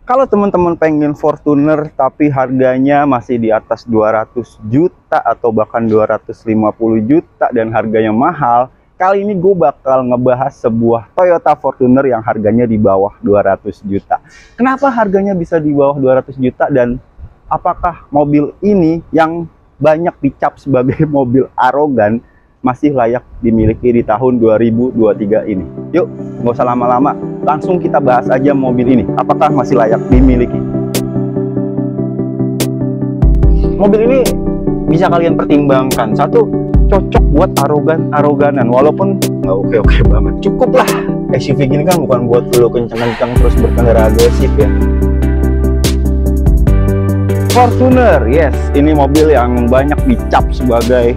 Kalau teman-teman pengen Fortuner tapi harganya masih di atas 200 juta atau bahkan 250 juta dan harganya mahal, kali ini gue bakal ngebahas sebuah Toyota Fortuner yang harganya di bawah 200 juta. Kenapa harganya bisa di bawah 200 juta dan apakah mobil ini yang banyak dicap sebagai mobil arogan masih layak dimiliki di tahun 2023 ini? Yuk, nggak usah lama-lama, langsung kita bahas aja mobil ini. Apakah masih layak dimiliki? Mobil ini bisa kalian pertimbangkan. Satu, cocok buat aroganan, walaupun nggak oke-oke banget. Cukup lah, SUV gini kan bukan buat lo kencang-kencang terus berkendara agresif ya. Fortuner, yes, ini mobil yang banyak dicap sebagai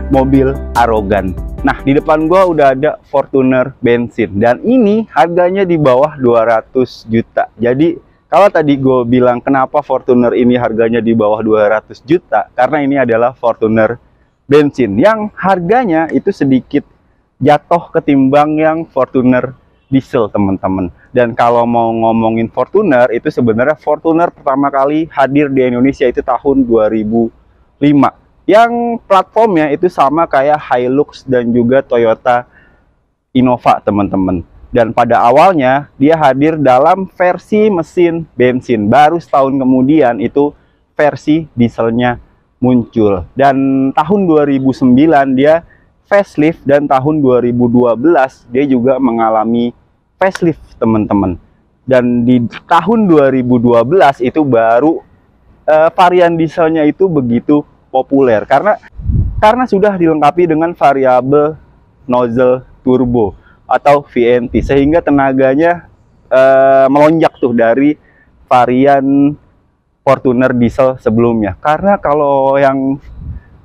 mobil arogan. Nah, di depan gua udah ada Fortuner bensin dan ini harganya di bawah 200 juta. Jadi, kalau tadi gue bilang kenapa Fortuner ini harganya di bawah 200 juta, karena ini adalah Fortuner bensin yang harganya itu sedikit jatuh ketimbang yang Fortuner diesel, teman-teman. Dan kalau mau ngomongin Fortuner, itu sebenarnya Fortuner pertama kali hadir di Indonesia itu tahun 2005. Yang platformnya itu sama kayak Hilux dan juga Toyota Innova, teman-teman. Dan pada awalnya dia hadir dalam versi mesin bensin. Baru setahun kemudian itu versi dieselnya muncul. Dan tahun 2009 dia facelift dan tahun 2012 dia juga mengalami facelift, teman-teman. Dan di tahun 2012 itu baru varian dieselnya itu begitu populer karena sudah dilengkapi dengan variabel nozzle turbo atau VNT sehingga tenaganya melonjak tuh dari varian Fortuner diesel sebelumnya. Karena kalau yang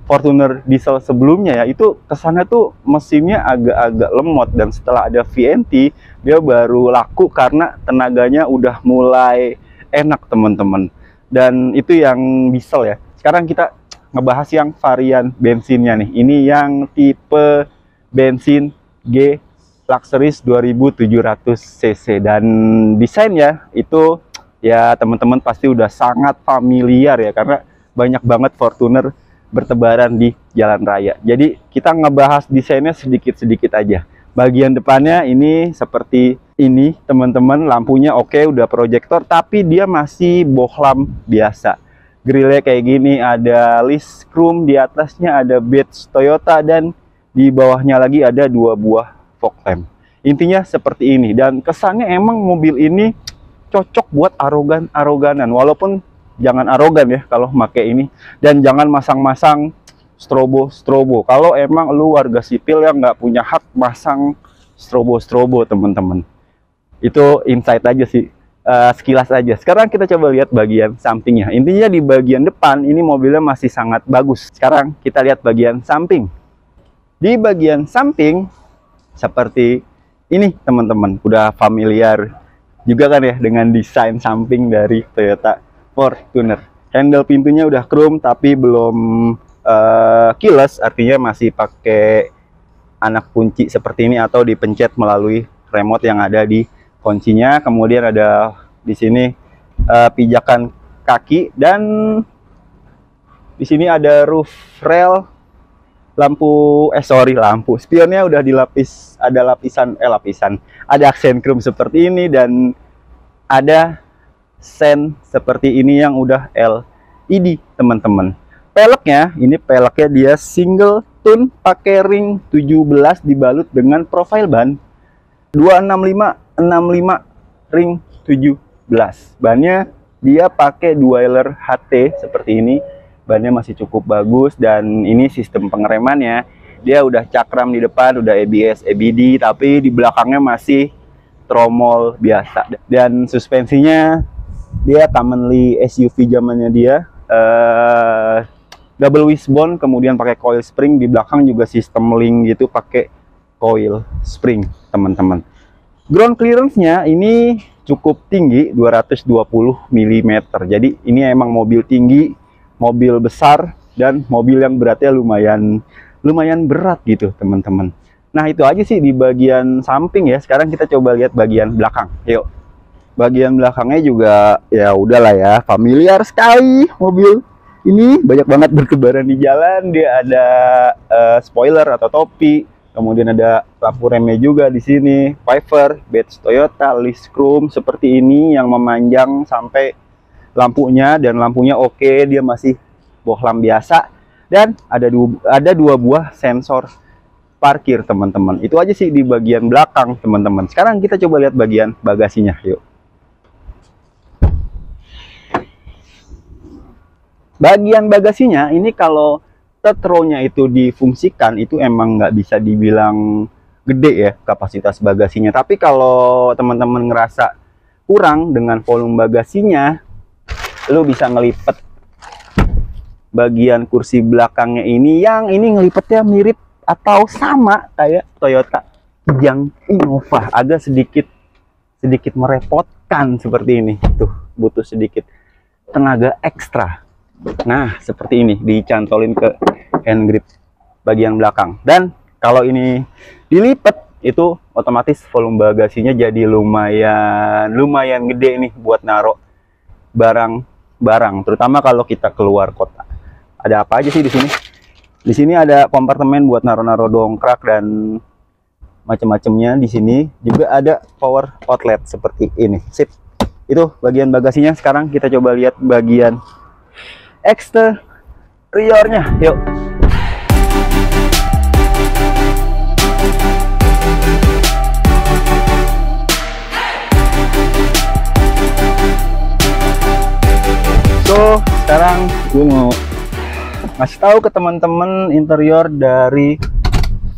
Fortuner diesel sebelumnya ya itu kesannya tuh mesinnya agak-agak lemot, dan setelah ada VNT dia baru laku karena tenaganya udah mulai enak, teman-teman. Dan itu yang diesel ya. Sekarang kita ngebahas yang varian bensinnya nih. Ini yang tipe bensin G Luxuris 2700 cc dan desainnya itu ya teman-teman pasti udah sangat familiar ya, karena banyak banget Fortuner bertebaran di jalan raya. Jadi kita ngebahas desainnya sedikit-sedikit aja. Bagian depannya ini seperti ini, teman-teman. Lampunya oke, udah proyektor, tapi dia masih bohlam biasa. Grillnya kayak gini, ada list chrome, di atasnya ada badge Toyota, dan di bawahnya lagi ada 2 buah fog lamp. Intinya seperti ini, dan kesannya emang mobil ini cocok buat aroganan, walaupun jangan arogan ya kalau pakai ini, dan jangan masang-masang strobo. Kalau emang lu warga sipil yang nggak punya hak masang strobo, teman-teman. Itu insight aja sih, sekilas aja. Sekarang kita coba lihat bagian sampingnya. Intinya di bagian depan ini mobilnya masih sangat bagus. Sekarang kita lihat bagian samping. Di bagian samping seperti ini, teman-teman. Udah familiar juga kan ya dengan desain samping dari Toyota Fortuner. Handle pintunya udah chrome tapi belum keyless, artinya masih pakai anak kunci seperti ini atau dipencet melalui remote yang ada di kuncinya. Kemudian ada di sini pijakan kaki, dan di sini ada roof rail, lampu spionnya udah dilapis, ada ada aksen chrome seperti ini, dan ada sen seperti ini yang udah LED, teman-teman. Peleknya dia single tone pakai ring 17 dibalut dengan profile ban 265 ring 17. Bannya dia pakai dualer HT seperti ini. Bannya masih cukup bagus, dan ini sistem pengeremannya dia udah cakram di depan, udah ABS, EBD, tapi di belakangnya masih tromol biasa. Dan suspensinya dia commonly SUV zamannya dia, double wishbone, kemudian pakai coil spring. Di belakang juga sistem link gitu pakai coil spring, teman-teman. Ground clearance-nya ini cukup tinggi, 220 mm. Jadi ini emang mobil tinggi, mobil besar, dan mobil yang beratnya lumayan berat gitu, teman-teman. Nah, itu aja sih di bagian samping ya. Sekarang kita coba lihat bagian belakang. Yuk. bagian belakangnya juga ya udahlah ya, familiar sekali mobil ini, banyak banget bertebaran di jalan. Dia ada spoiler atau topi, kemudian ada lampu remnya juga di sini, Viper, badge Toyota, list chrome seperti ini yang memanjang sampai lampunya, dan lampunya oke, dia masih bohlam biasa, dan ada dua buah sensor parkir teman-teman. Itu aja sih di bagian belakang teman-teman. Sekarang kita coba lihat bagian bagasinya, yuk. Bagian bagasinya ini kalau third row-nya itu difungsikan, itu emang nggak bisa dibilang gede ya kapasitas bagasinya. Tapi kalau teman-teman ngerasa kurang dengan volume bagasinya, lo bisa ngelipet bagian kursi belakangnya ini, yang ini ngelipetnya mirip atau sama kayak Toyota Kijang Innova, agak sedikit merepotkan seperti ini. Tuh, butuh sedikit tenaga ekstra. Nah, seperti ini dicantolin ke hand grip bagian belakang. Dan kalau ini dilipat, itu otomatis volume bagasinya jadi lumayan gede nih buat naruh barang-barang, terutama kalau kita keluar kota. Ada apa aja sih di sini? Di sini ada kompartemen buat naruh-naruh dongkrak dan macam-macamnya. Di sini juga ada power outlet seperti ini. Sip. Itu bagian bagasinya. Sekarang kita coba lihat bagian eksteriornya. Yuk. So, sekarang gue mau ngasih tahu ke teman-teman interior dari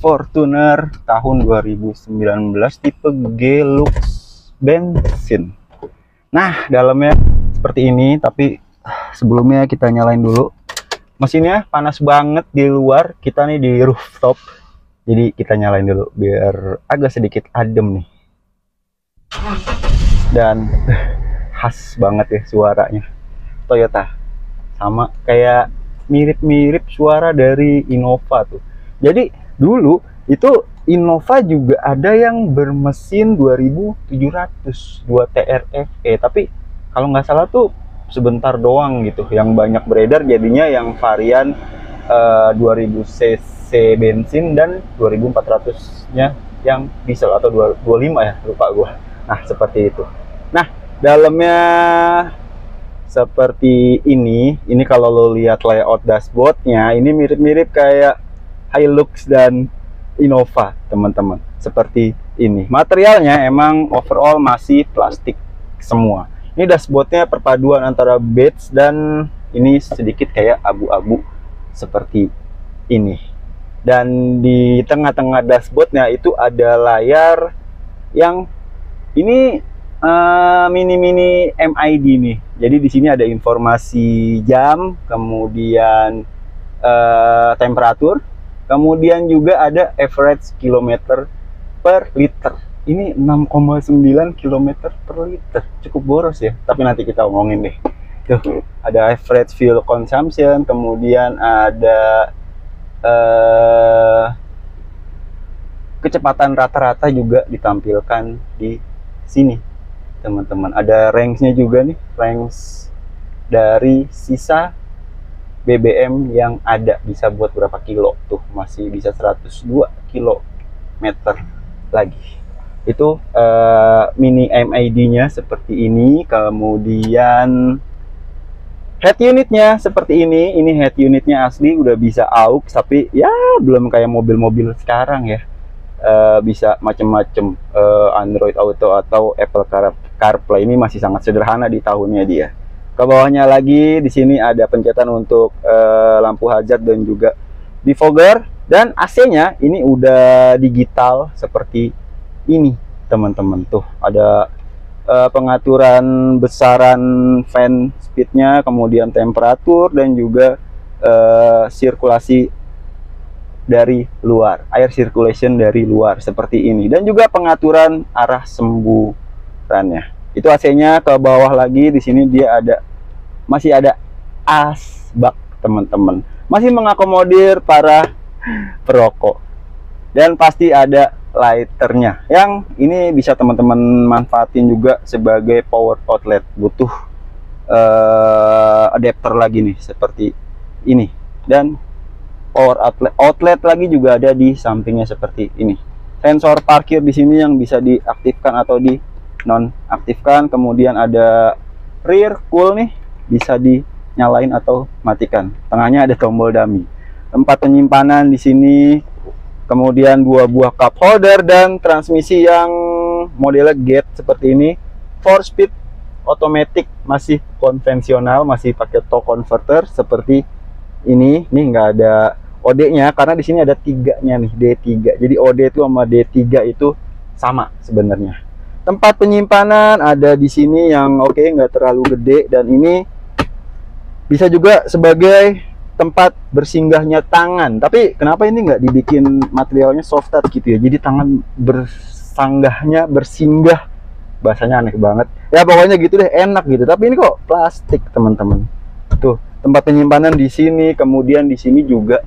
Fortuner tahun 2019 tipe G Lux bensin. Nah, dalamnya seperti ini, tapi sebelumnya kita nyalain dulu. Mesinnya panas banget di luar, kita nih di rooftop, jadi kita nyalain dulu biar agak sedikit adem nih. Dan khas banget ya suaranya Toyota, sama kayak mirip-mirip suara dari Innova tuh. Jadi dulu itu Innova juga ada yang bermesin 2700 2TRFE, tapi kalau nggak salah tuh sebentar doang gitu yang banyak beredar, jadinya yang varian 2000 cc bensin dan 2400 nya yang diesel atau 25 ya, lupa gua. Nah, seperti itu. Nah, dalamnya seperti ini kalau lo lihat layout dashboardnya, ini mirip-mirip kayak Hilux dan Innova teman-teman, seperti ini. Materialnya emang overall masih plastik semua. Ini dashboardnya perpaduan antara beige dan ini sedikit kayak abu-abu seperti ini. Dan di tengah-tengah dashboardnya itu ada layar yang ini mini MID nih. Jadi di sini ada informasi jam, kemudian temperatur, kemudian juga ada average kilometer per liter. Ini 6,9 km per liter, cukup boros ya, tapi nanti kita omongin deh. Tuh, ada average fuel consumption, kemudian ada kecepatan rata-rata juga ditampilkan di sini teman-teman. Ada range-nya juga nih, range dari sisa BBM yang ada bisa buat berapa kilo. Tuh, masih bisa 102 km lagi. Itu mini MID-nya seperti ini. Kemudian head unitnya seperti ini. Ini head unitnya asli udah bisa aux, tapi ya belum kayak mobil-mobil sekarang ya. Bisa macem-macem Android Auto atau Apple CarPlay. Ini masih sangat sederhana di tahunnya dia. Ke bawahnya lagi di sini ada pencetan untuk lampu hazard dan juga defogger, dan AC-nya ini udah digital seperti ini teman-teman. Tuh ada pengaturan besaran fan speednya, kemudian temperatur dan juga sirkulasi dari luar, air circulation dari luar seperti ini, dan juga pengaturan arah semburannya. Itu AC-nya. Ke bawah lagi di sini dia masih ada asbak teman-teman, masih mengakomodir para perokok, dan pasti ada lighternya, yang ini bisa teman-teman manfaatin juga sebagai power outlet. Butuh adapter lagi nih seperti ini, dan power outlet lagi juga ada di sampingnya seperti ini. Sensor parkir di sini yang bisa diaktifkan atau di nonaktifkan. Kemudian ada rear cool nih, bisa dinyalain atau matikan. Tengahnya ada tombol dummy. Tempat penyimpanan di sini. Kemudian 2 buah cup holder dan transmisi yang modelnya gate seperti ini. 4 speed automatic, masih konvensional, masih pakai torque converter seperti ini. Nih nggak ada OD-nya karena di sini ada 3-nya nih, D3. Jadi OD itu sama D3 itu sama sebenarnya. Tempat penyimpanan ada di sini yang oke, nggak terlalu gede, dan ini bisa juga sebagai tempat bersinggahnya tangan. Tapi kenapa ini nggak dibikin materialnya soft touch gitu ya? Jadi tangan bersinggah, bahasanya aneh banget. Ya pokoknya gitu deh, enak gitu. Tapi ini kok plastik, teman-teman. Tuh, tempat penyimpanan di sini. Kemudian di sini juga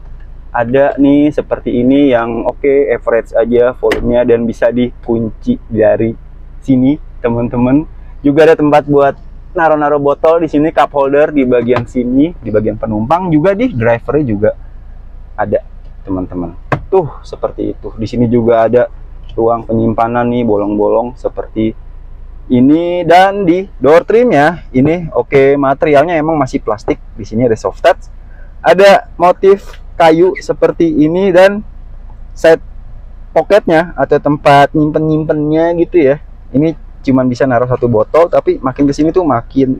ada nih seperti ini yang oke, average aja volumenya, dan bisa dikunci dari sini, teman-teman. Juga ada tempat buat naro-naro botol di sini, cup holder di bagian sini, di bagian penumpang, juga di drivernya juga ada, teman-teman. Tuh, seperti itu. Di sini juga ada ruang penyimpanan nih, bolong-bolong seperti ini. Dan di door trimnya ini oke, materialnya emang masih plastik. Di sini ada soft touch, ada motif kayu seperti ini, dan side pocketnya atau tempat nyimpen-nyimpennya gitu ya. Ini cuman bisa naruh 1 botol, tapi makin kesini tuh makin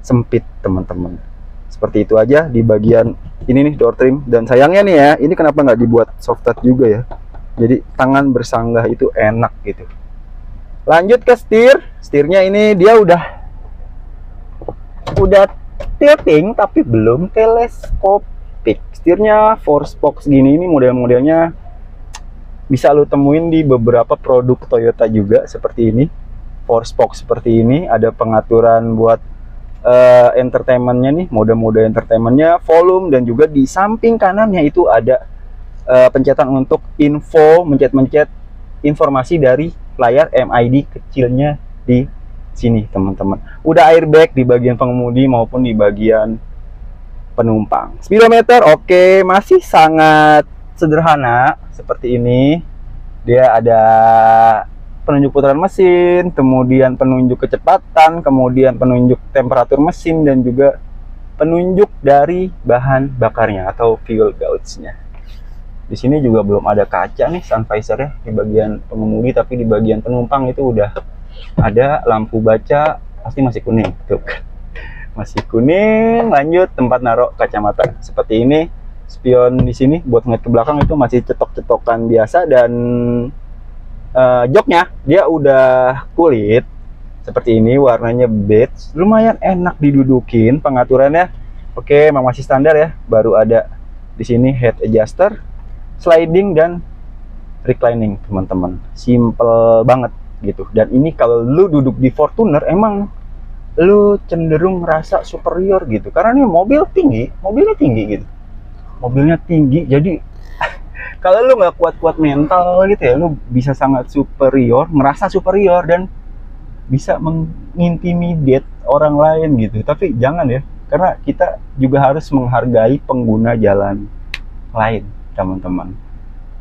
sempit, teman-teman. Seperti itu aja di bagian ini nih, door trim. Dan sayangnya nih ya, ini kenapa nggak dibuat soft touch juga ya? Jadi tangan bersanggah itu enak gitu. Lanjut ke setirnya, ini dia udah tilting tapi belum teleskopik. Setirnya 4 spokes gini, ini model-modelnya bisa lo temuin di beberapa produk Toyota juga seperti ini. 4 spoke seperti ini, ada pengaturan buat entertainmentnya nih, mode-mode entertainmentnya, volume, dan juga di samping kanannya itu ada pencetan untuk info, mencet-mencet informasi dari layar MID kecilnya di sini, teman-teman. Udah airbag di bagian pengemudi maupun di bagian penumpang. Speedometer oke, masih sangat sederhana seperti ini. Dia ada penunjuk putaran mesin, kemudian penunjuk kecepatan, kemudian penunjuk temperatur mesin, dan juga penunjuk dari bahan bakarnya atau fuel gauge-nya. Di sini juga belum ada kaca nih, sun visor-nya di bagian pengemudi, tapi di bagian penumpang itu udah ada. Lampu baca pasti masih kuning, tuh masih kuning. Lanjut, tempat naruh kacamata seperti ini. Spion di sini buat ngeliat ke belakang itu masih cetok-cetokan biasa, dan joknya dia udah kulit seperti ini, warnanya beige, lumayan enak didudukin. Pengaturannya oke, memang masih standar ya. Baru ada di sini head adjuster, sliding, dan reclining, teman-teman. Simple banget gitu. Dan ini kalau lu duduk di Fortuner, emang lu cenderung merasa superior gitu, karena ini mobilnya tinggi gitu. Mobilnya tinggi, jadi kalau lu nggak kuat-kuat mental gitu ya, lu bisa sangat superior, ngerasa superior, dan bisa mengintimidate orang lain gitu. Tapi jangan ya, karena kita juga harus menghargai pengguna jalan lain, teman-teman.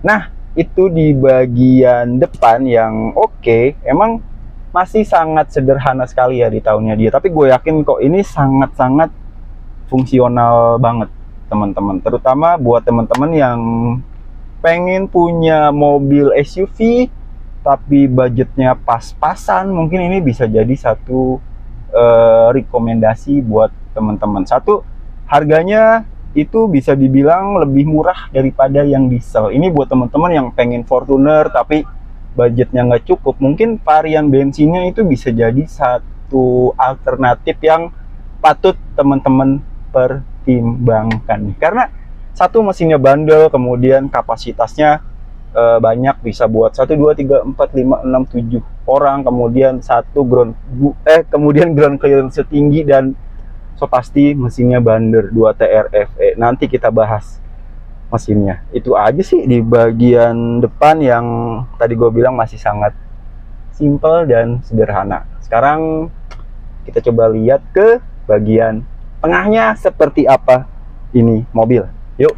Nah, itu di bagian depan yang oke, emang masih sangat sederhana sekali ya di tahunnya dia. Tapi gue yakin kok ini sangat-sangat fungsional banget, teman-teman. Terutama buat teman-teman yang pengen punya mobil SUV tapi budgetnya pas-pasan, mungkin ini bisa jadi satu rekomendasi buat teman-teman. Satu, harganya itu bisa dibilang lebih murah daripada yang diesel. Ini buat teman-teman yang pengen Fortuner tapi budgetnya nggak cukup, mungkin varian bensinnya itu bisa jadi satu alternatif yang patut teman-teman pertimbangkan. Karena satu, mesinnya bandel, kemudian kapasitasnya banyak, bisa buat 1, 2, 3, 4, 5, 6, 7 orang, kemudian kemudian ground clearance setinggi, dan so pasti mesinnya Bander 2 TRFE. Nanti kita bahas mesinnya. Itu aja sih di bagian depan yang tadi gue bilang masih sangat simple dan sederhana. Sekarang kita coba lihat ke bagian tengahnya seperti apa ini mobil. Yuk.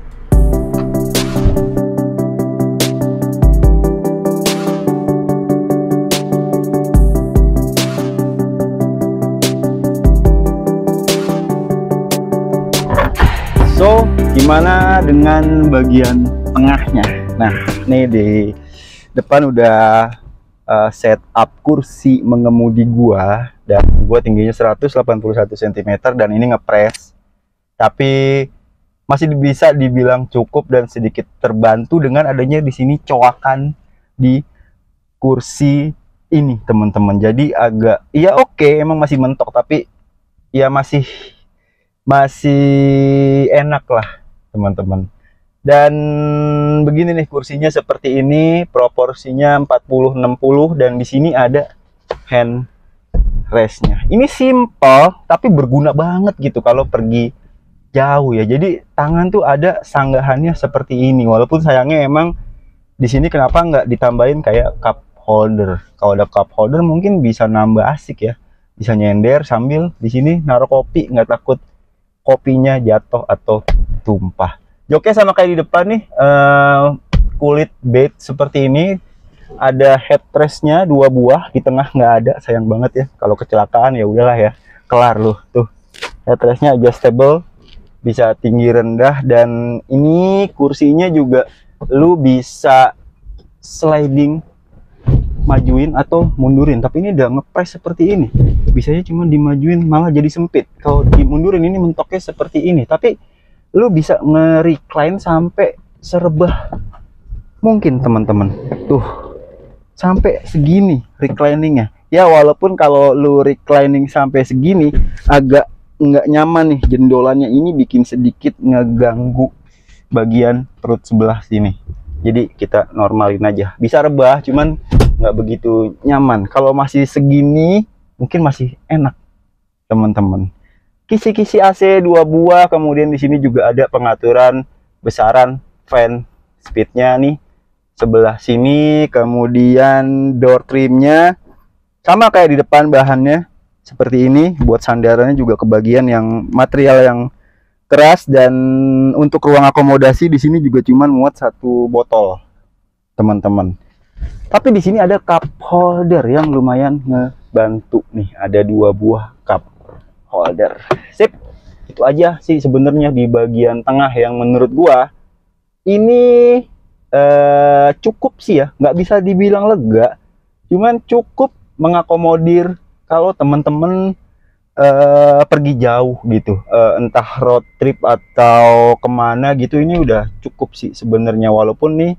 So, gimana dengan bagian tengahnya? Nah, ini di depan udah setup kursi mengemudi gua, dan gua tingginya 181 cm dan ini ngepres. Tapi masih bisa dibilang cukup dan sedikit terbantu dengan adanya di sini coakan di kursi ini, teman-teman. Jadi agak ya oke, emang masih mentok tapi ya masih enak lah, teman-teman. Dan begini nih kursinya seperti ini, proporsinya 40-60 dan di sini ada hand restnya. Ini simple tapi berguna banget gitu kalau pergi jauh ya. Jadi tangan tuh ada sanggahannya seperti ini. Walaupun sayangnya emang di sini kenapa nggak ditambahin kayak cup holder. Kalau ada cup holder mungkin bisa nambah asik ya. Bisa nyender sambil di sini naruh kopi, nggak takut kopinya jatuh atau tumpah. Joknya sama kayak di depan nih, kulit beige seperti ini. Ada headrestnya 2 buah, di tengah nggak ada, sayang banget ya. Kalau kecelakaan ya udahlah ya, kelar loh. Tuh headrestnya adjustable, bisa tinggi rendah, dan ini kursinya juga lu bisa sliding, majuin atau mundurin. Tapi ini udah ngepres seperti ini, bisanya cuma dimajuin malah jadi sempit. Kalau dimundurin ini mentoknya seperti ini, tapi lu bisa nge-recline sampai serebah mungkin, teman-teman. Tuh sampai segini recliningnya ya. Walaupun kalau lu reclining sampai segini agak nggak nyaman nih, jendolannya ini bikin sedikit ngeganggu bagian perut sebelah sini. Jadi kita normalin aja, bisa rebah cuman nggak begitu nyaman. Kalau masih segini mungkin masih enak, teman-teman. Kisi-kisi AC 2 buah, kemudian di sini juga ada pengaturan besaran fan speednya nih sebelah sini. Kemudian door trimnya sama kayak di depan, bahannya seperti ini. Buat sandarannya juga kebagian yang material yang keras, dan untuk ruang akomodasi di sini juga cuman muat 1 botol, teman-teman. Tapi di sini ada cup holder yang lumayan ngebantu nih, ada 2 buah cup holder. Sip, itu aja sih sebenarnya di bagian tengah yang menurut gua ini cukup sih ya, nggak bisa dibilang lega, cuman cukup mengakomodir kalau temen-temen pergi jauh gitu, entah road trip atau kemana gitu. Ini udah cukup sih sebenarnya. Walaupun nih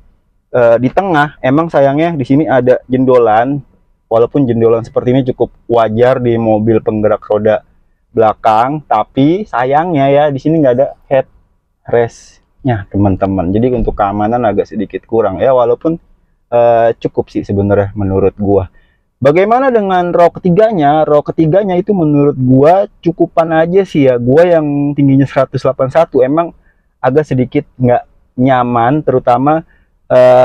di tengah emang sayangnya di sini ada jendolan, walaupun jendolan seperti ini cukup wajar di mobil penggerak roda belakang, tapi sayangnya ya di sini nggak ada headrestnya, teman-teman. Jadi untuk keamanan agak sedikit kurang ya, walaupun cukup sih sebenarnya menurut gua. Bagaimana dengan row ketiganya? Row ketiganya itu menurut gua cukupan aja sih ya. Gua yang tingginya 181 emang agak sedikit nggak nyaman, terutama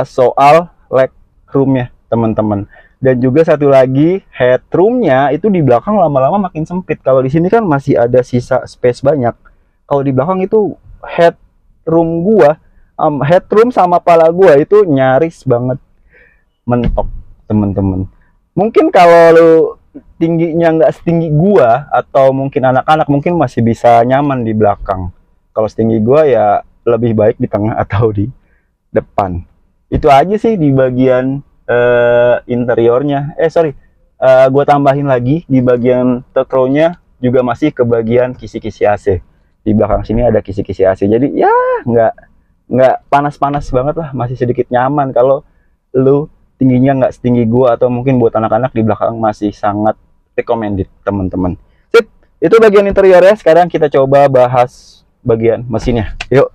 soal leg roomnya, teman-teman. Dan juga satu lagi, headroomnya itu di belakang lama-lama makin sempit. Kalau di sini kan masih ada sisa space banyak. Kalau di belakang itu headroom gua, headroom sama pala gua itu nyaris banget mentok, teman-teman. Mungkin kalau lu tingginya nggak setinggi gua atau mungkin anak-anak mungkin masih bisa nyaman di belakang. Kalau setinggi gua ya lebih baik di tengah atau di depan. Itu aja sih di bagian interiornya. Gua tambahin lagi di bagian third row-nya juga masih ke bagian kisi-kisi AC. Di belakang sini ada kisi-kisi AC. Jadi ya nggak panas-panas banget lah, masih sedikit nyaman. Kalau lu tingginya nggak setinggi gua atau mungkin buat anak-anak di belakang masih sangat recommended, teman-teman. Sip, itu bagian interiornya. Sekarang kita coba bahas bagian mesinnya. Yuk.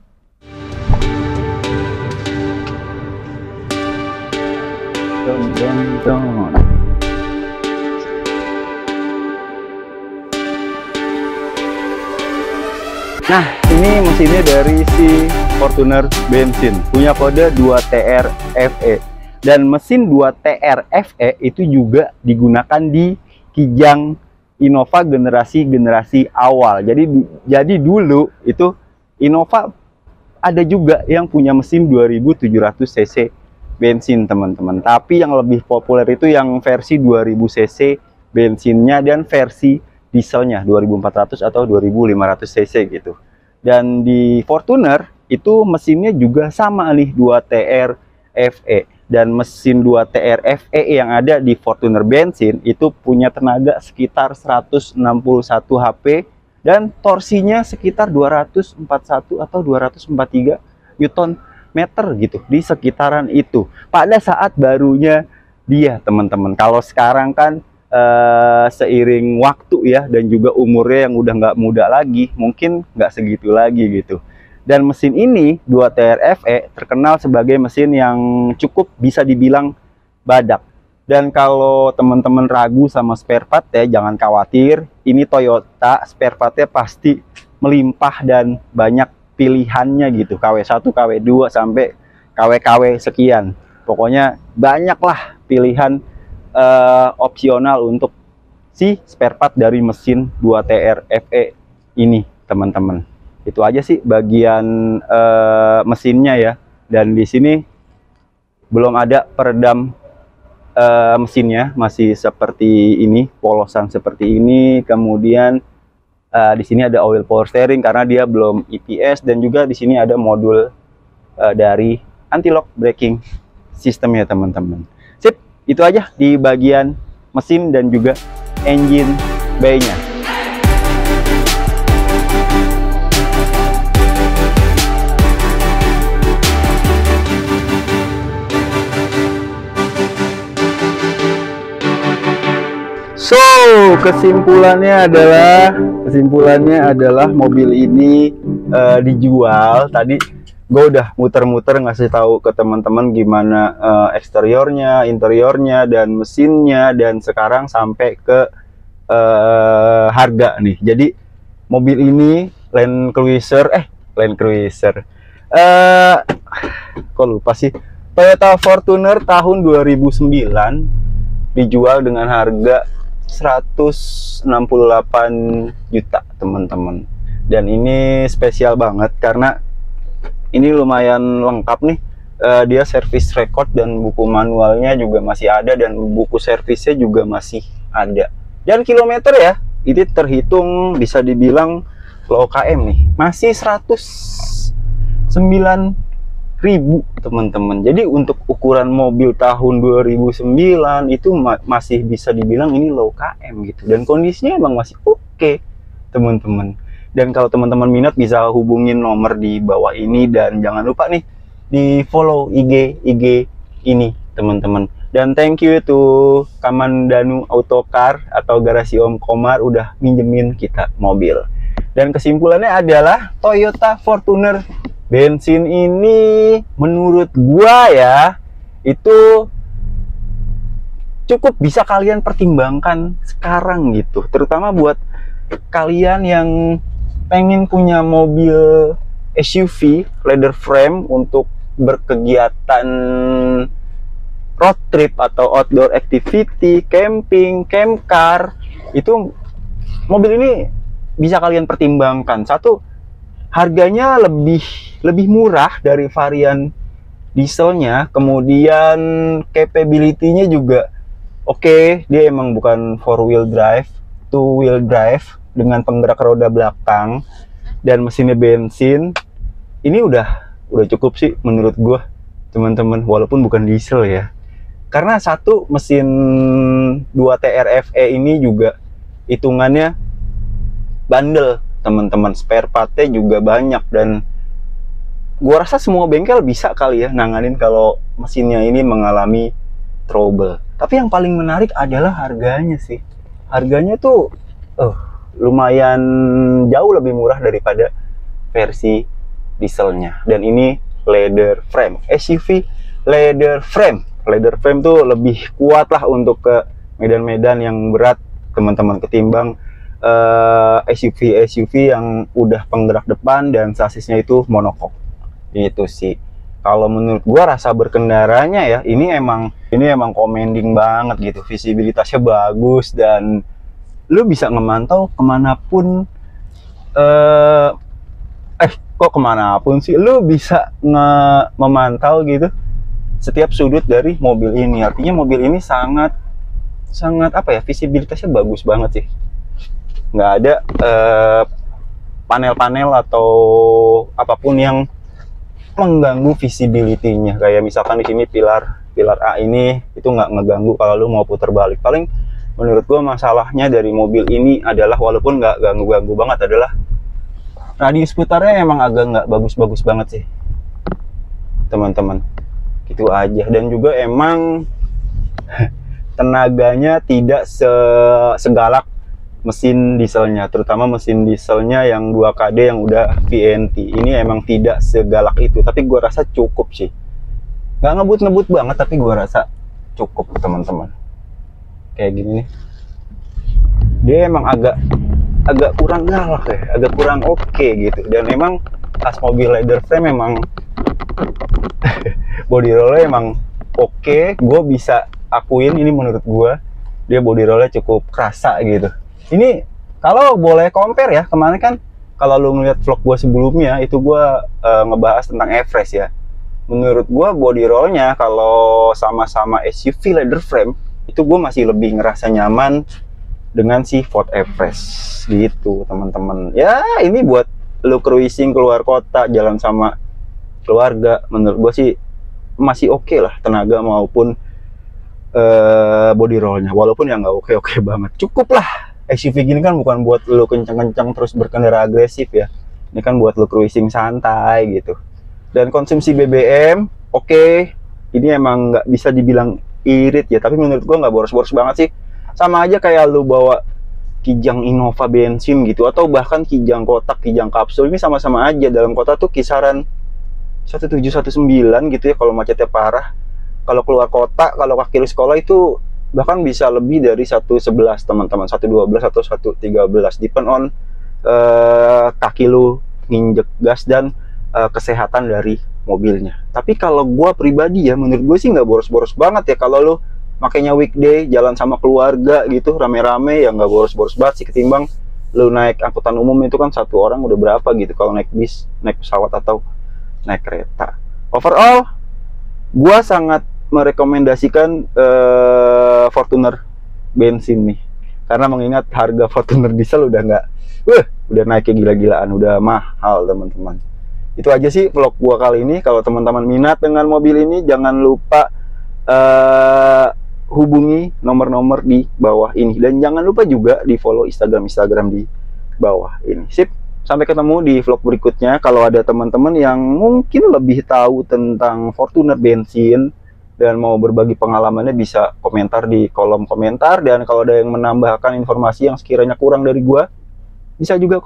Nah, ini mesinnya dari si Fortuner bensin, punya kode 2TRFE. Dan mesin 2TRFE itu juga digunakan di Kijang Innova generasi awal. Jadi dulu itu Innova ada juga yang punya mesin 2700 cc bensin, teman-teman. Tapi yang lebih populer itu yang versi 2000 cc bensinnya dan versi dieselnya 2400 atau 2500 cc gitu. Dan di Fortuner itu mesinnya juga sama nih, 2TR FE. Dan mesin 2TR FE yang ada di Fortuner bensin itu punya tenaga sekitar 161 HP dan torsinya sekitar 241 atau 243 Newton meter gitu, di sekitaran itu pada saat barunya dia, teman-teman. Kalau sekarang kan seiring waktu ya, dan juga umurnya yang udah nggak muda lagi, mungkin nggak segitu lagi gitu. Dan mesin ini 2TRFE terkenal sebagai mesin yang cukup bisa dibilang badak. Dan kalau teman-teman ragu sama spare part ya, jangan khawatir. Ini Toyota, spare partnya pasti melimpah dan banyak pilihannya gitu. KW1, KW2 sampai KW-KW sekian. Pokoknya banyaklah pilihan opsional untuk si spare part dari mesin 2TRFE ini, teman-teman. Itu aja sih bagian mesinnya ya. Dan di sini belum ada peredam mesinnya, masih seperti ini, polosan seperti ini. Kemudian di sini ada oil power steering karena dia belum EPS, dan juga di sini ada modul dari anti-lock braking system ya, teman-teman. Sip, itu aja di bagian mesin dan juga engine bay-nya. So, kesimpulannya adalah mobil ini dijual. Tadi gue udah muter-muter ngasih tahu ke teman-teman gimana eksteriornya, interiornya, dan mesinnya, dan sekarang sampai ke harga nih. Jadi mobil ini Land Cruiser, kok lupa sih, Toyota Fortuner tahun 2009 dijual dengan harga 168 juta, teman-teman. Dan ini spesial banget karena ini lumayan lengkap nih. Dia service record dan buku manualnya juga masih ada, dan buku servisnya juga masih ada. Dan kilometer ya, ini terhitung bisa dibilang low KM nih, masih 109.000, teman-teman. Jadi untuk ukuran mobil tahun 2009 itu masih bisa dibilang ini low KM gitu, dan kondisinya emang masih oke, teman-teman. Dan kalau teman-teman minat bisa hubungin nomor di bawah ini, dan jangan lupa nih di follow IG ini, teman-teman. Dan thank you to Kamandanu Autocar atau Garasi Om Komar udah minjemin kita mobil. Dan kesimpulannya adalah Toyota Fortuner bensin ini menurut gua ya, itu cukup bisa kalian pertimbangkan sekarang gitu, terutama buat kalian yang pengen punya mobil SUV leather frame untuk berkegiatan road trip atau outdoor activity, camping, camp car. Itu mobil ini bisa kalian pertimbangkan. Satu, harganya lebih murah dari varian dieselnya, kemudian capability-nya juga oke. Dia emang bukan 4-wheel drive, 2-wheel drive dengan penggerak roda belakang, dan mesinnya bensin. Ini udah cukup sih menurut gue, teman-teman, walaupun bukan diesel ya. Karena satu, mesin 2TRFE ini juga hitungannya bandel, teman-teman. Spare partnya juga banyak, dan gua rasa semua bengkel bisa kali ya nanganin kalau mesinnya ini mengalami trouble. Tapi yang paling menarik adalah harganya sih. Harganya tuh lumayan jauh lebih murah daripada versi dieselnya. Dan ini leather frame, SUV leather frame. Leather frame tuh lebih kuat lah untuk ke medan-medan yang berat, teman-teman, ketimbang SUV yang udah penggerak depan dan sasisnya itu monocoque. Itu sih kalau menurut gua rasa berkendaranya ya, ini emang commanding banget gitu, visibilitasnya bagus dan lu bisa ngemantau kemanapun. Kok kemanapun sih, lu bisa memantau gitu setiap sudut dari mobil ini. Artinya mobil ini sangat apa ya, visibilitasnya bagus banget sih. Nggak ada panel-panel atau apapun yang mengganggu visibility-nya. Kayak misalkan di sini pilar A ini itu nggak ngeganggu kalau lu mau putar balik. Paling menurut gua masalahnya dari mobil ini adalah, walaupun nggak ganggu-ganggu banget, adalah radius putarnya emang agak nggak bagus-bagus banget sih teman-teman. Gitu aja. Dan juga emang tenaganya tidak segalak mesin dieselnya, terutama mesin dieselnya yang 2KD yang udah VNT. Ini emang tidak segalak itu, tapi gua rasa cukup sih. Nggak ngebut-ngebut banget, tapi gua rasa cukup teman-teman. Kayak gini nih, dia emang agak kurang galak ya, agak kurang oke gitu. Dan emang pas mobil leather frame memang body rollnya emang oke. Gue bisa akuin ini, menurut gue dia body rollnya cukup kerasa gitu. Ini kalau boleh compare ya, kemarin kan kalau lu ngeliat vlog gue sebelumnya itu gue ngebahas tentang Everest ya. Menurut gue body rollnya kalau sama-sama SUV leather frame itu gue masih lebih ngerasa nyaman dengan si Ford Everest gitu teman-teman. Ya ini buat lu cruising keluar kota, jalan sama keluarga, menurut gue sih masih oke lah, tenaga maupun body rollnya. Walaupun ya nggak oke banget, cukup lah. SUV gini kan bukan buat lu kencang-kencang terus berkendara agresif ya. Ini kan buat lu cruising santai gitu. Dan konsumsi BBM oke. Ini emang nggak bisa dibilang irit ya, tapi menurut gue nggak boros-boros banget sih. Sama aja kayak lu bawa Kijang Innova bensin gitu, atau bahkan Kijang kotak, Kijang kapsul. Ini sama-sama aja, dalam kota tuh kisaran 1719 gitu ya kalau macetnya parah. Kalau keluar kota, kalau kaki lu sekolah itu bahkan bisa lebih dari 111 teman-teman, 112 atau 113, depend on kaki lu nginjek gas dan kesehatan dari mobilnya. Tapi kalau gua pribadi ya, menurut gue sih nggak boros-boros banget ya. Kalau lu makanya weekday jalan sama keluarga gitu rame-rame, ya nggak boros-boros banget sih, ketimbang lu naik angkutan umum itu kan satu orang udah berapa gitu kalau naik bis, naik pesawat atau naik kereta. Overall gua sangat merekomendasikan Fortuner bensin nih, karena mengingat harga Fortuner diesel udah naik gila-gilaan, udah mahal teman-teman. Itu aja sih vlog gua kali ini. Kalau teman-teman minat dengan mobil ini, jangan lupa hubungi nomor-nomor di bawah ini, dan jangan lupa juga di follow Instagram di bawah ini. Sip, sampai ketemu di vlog berikutnya. Kalau ada teman-teman yang mungkin lebih tahu tentang Fortuner bensin dan mau berbagi pengalamannya, bisa komentar di kolom komentar. Dan kalau ada yang menambahkan informasi yang sekiranya kurang dari gua, bisa juga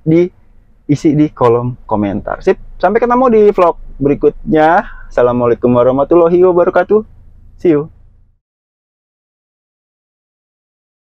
diisi di kolom komentar. Sip, sampai ketemu di vlog berikutnya. Assalamualaikum warahmatullahi wabarakatuh. See you.